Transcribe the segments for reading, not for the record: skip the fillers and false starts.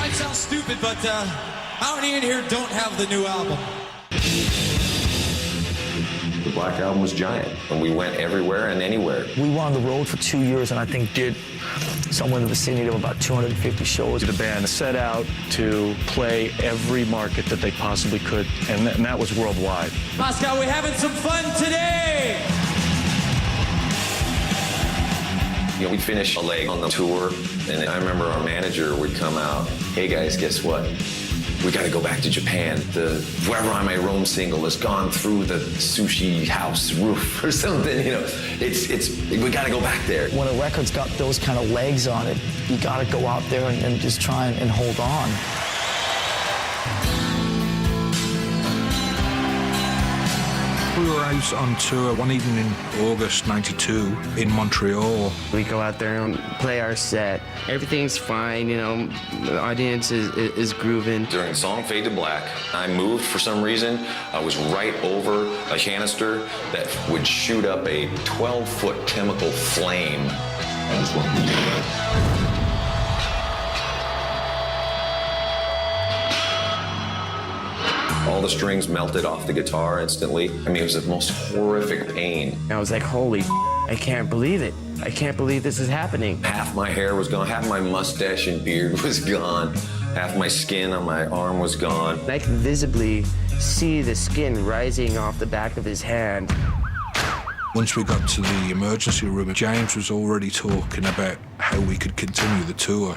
might sound stupid, but how many in here don't have the new album? The Black Album was giant, and we went everywhere and anywhere. We were on the road for 2 years, and I think did somewhere in the vicinity of about 250 shows. The band set out to play every market that they possibly could, and that was worldwide. Moscow, we're having some fun today! You know, we'd finish a leg on the tour, and I remember our manager would come out, "Hey guys, guess what? We gotta go back to Japan. The Wherever I May Roam single has gone through the sushi house roof or something, you know. We gotta go back there." When a record's got those kind of legs on it, you gotta go out there and just try and hold on. We were out on tour one evening in August '92 in Montreal. We go out there and play our set. Everything's fine, you know, the audience is grooving. During the song Fade to Black, I moved for some reason. I was right over a canister that would shoot up a 12-foot chemical flame. That was what we did. All the strings melted off the guitar instantly. I mean, it was the most horrific pain. I was like, holy, I can't believe it. I can't believe this is happening. Half my hair was gone, half my mustache and beard was gone, half my skin on my arm was gone. I could visibly see the skin rising off the back of his hand. Once we got to the emergency room, James was already talking about how we could continue the tour.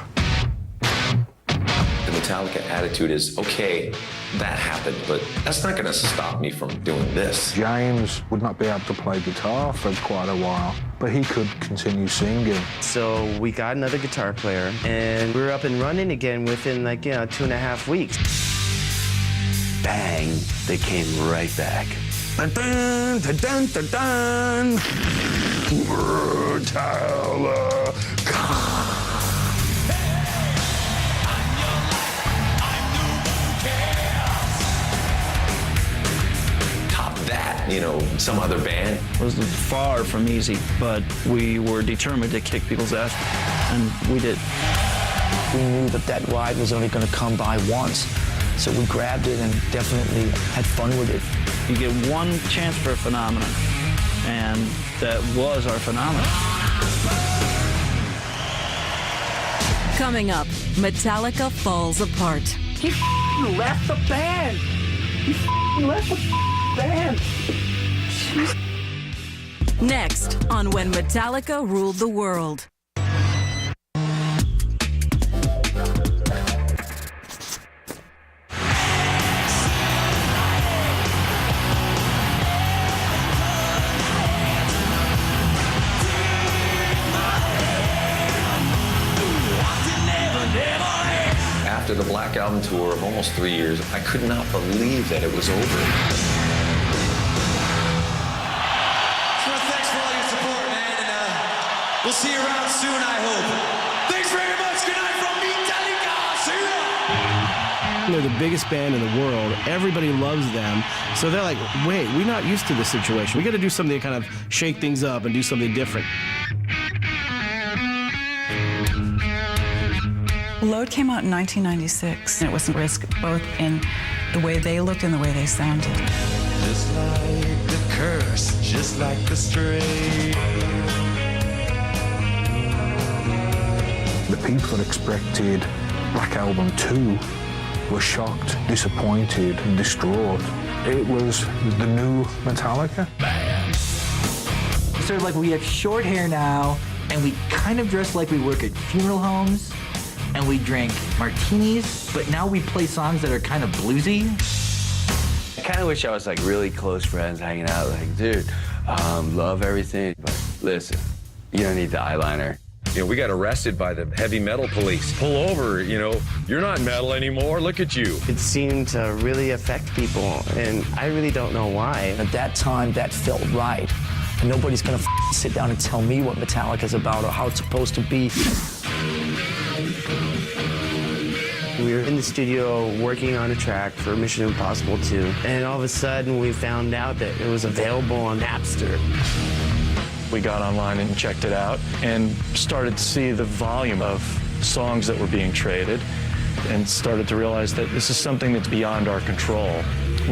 The Metallica attitude is, okay, that happened, but that's not gonna stop me from doing this. James would not be able to play guitar for quite a while, but he could continue singing. So we got another guitar player, and we were up and running again within, like, 2.5 weeks. Bang, they came right back. Dun, dun, dun, dun, dun, dun. Metallica. That, you know, some other band. It was far from easy, but we were determined to kick people's ass, and we did. We knew that ride was only going to come by once, so we grabbed it and definitely had fun with it. You get one chance for a phenomenon, and that was our phenomenon. Coming up, Metallica falls apart. He left the band! He left the band! Next on When Metallica Ruled the World. After the Black Album tour of almost 3 years, I could not believe that it was over. So thanks for all your support, man, and we'll see you around soon, I hope. Thanks very much. Good night from Metallica. See ya. They're the biggest band in the world. Everybody loves them. So they're like, wait, we're not used to this situation. We got to do something to kind of shake things up and do something different. Load came out in 1996, and it was a risk both in the way they looked and the way they sounded. Just like the curse, just like the stray. The people that expected Black Album 2 were shocked, disappointed, and distraught. It was the new Metallica. It's sort of like we have short hair now, and we kind of dress like we work at funeral homes, and we drink martinis, but now we play songs that are kind of bluesy. I kind of wish I was like really close friends hanging out, like, dude, love everything, but listen, you don't need the eyeliner. You know, we got arrested by the heavy metal police. Pull over, you know, you're not metal anymore, look at you. It seemed to really affect people, and I really don't know why. At that time, that felt right. And nobody's gonna sit down and tell me what Metallica's about or how it's supposed to be. We were in the studio working on a track for Mission Impossible 2, and all of a sudden we found out that it was available on Napster. We got online and checked it out and started to see the volume of songs that were being traded. and started to realize that this is something that's beyond our control.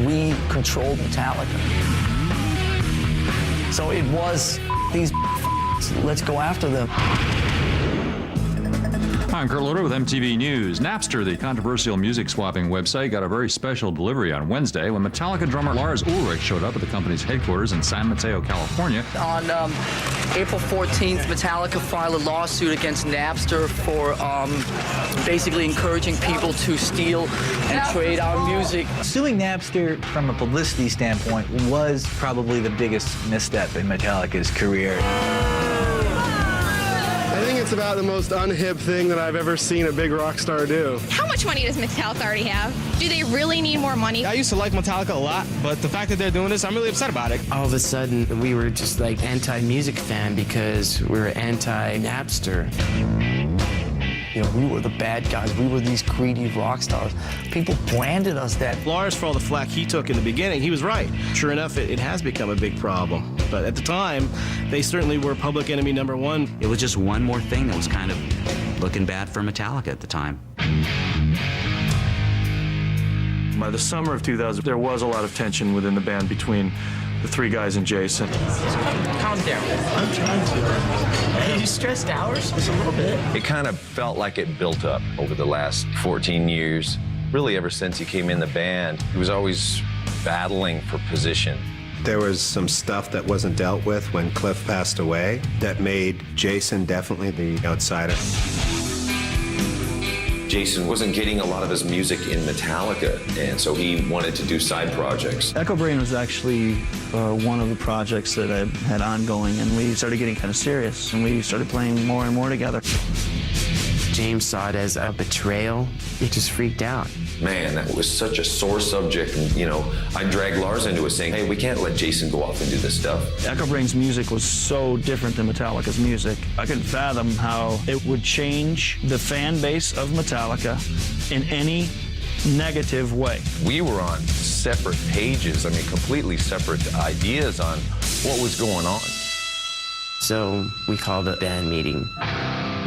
We controlled Metallica. So it was these let's go after them. I'm Kurt Loder with MTV News. Napster, the controversial music swapping website, got a very special delivery on Wednesday when Metallica drummer Lars Ulrich showed up at the company's headquarters in San Mateo, California. On April 14th, Metallica filed a lawsuit against Napster for basically encouraging people to steal and trade our music. Suing Napster from a publicity standpoint was probably the biggest misstep in Metallica's career. I think it's about the most unhip thing that I've ever seen a big rock star do. How much money does Metallica already have? Do they really need more money? I used to like Metallica a lot, but the fact that they're doing this, I'm really upset about it. All of a sudden, we were just like anti-music fan because we were anti-Napster. You know, we were the bad guys. We were these greedy rock stars. People branded us that. Lars, for all the flack he took in the beginning, he was right. Sure enough, it has become a big problem. But at the time, they certainly were public enemy number one. It was just one more thing that was kind of looking bad for Metallica at the time. By the summer of 2000, there was a lot of tension within the band between the three guys and Jason. Calm down. I'm trying to. Are you stressed out? Just a little bit. It kind of felt like it built up over the last 14 years. Really, ever since he came in the band, he was always battling for position. There was some stuff that wasn't dealt with when Cliff passed away that made Jason definitely the outsider. Jason wasn't getting a lot of his music in Metallica, and so he wanted to do side projects. Echo Brain was actually one of the projects that I had ongoing, and we started getting kind of serious, and we started playing more and more together. James saw it as a betrayal. He just freaked out. Man, that was such a sore subject, and I dragged Lars into it saying, hey, we can't let Jason go off and do this stuff. Echo Brain's music was so different than Metallica's music. I couldn't fathom how it would change the fan base of Metallica in any negative way. We were on separate pages, completely separate ideas on what was going on. So we called a band meeting.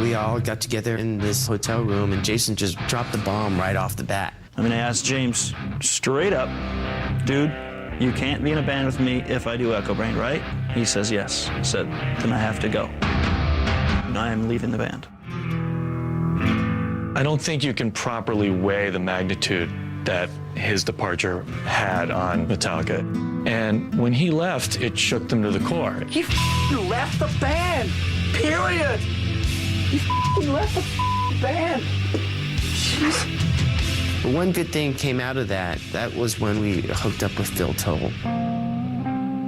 We all got together in this hotel room, and Jason just dropped the bomb right off the bat. I asked James straight up, dude, you can't be in a band with me if I do Echo Brain, right? He says yes. I said, then I have to go. I am leaving the band. I don't think you can properly weigh the magnitude that his departure had on Metallica. And when he left, it shook them to the core. He left the band, period. He left the band. Jeez. One good thing came out of that. That was when we hooked up with Phil Toll.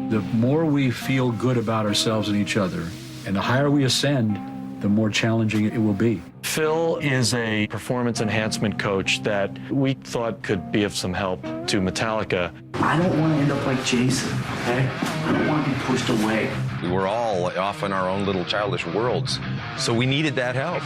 The more we feel good about ourselves and each other, and the higher we ascend, the more challenging it will be. Phil is a performance enhancement coach that we thought could be of some help to Metallica. I don't want to end up like Jason, okay? I don't want to be pushed away. We were all off in our own little childish worlds, so we needed that help.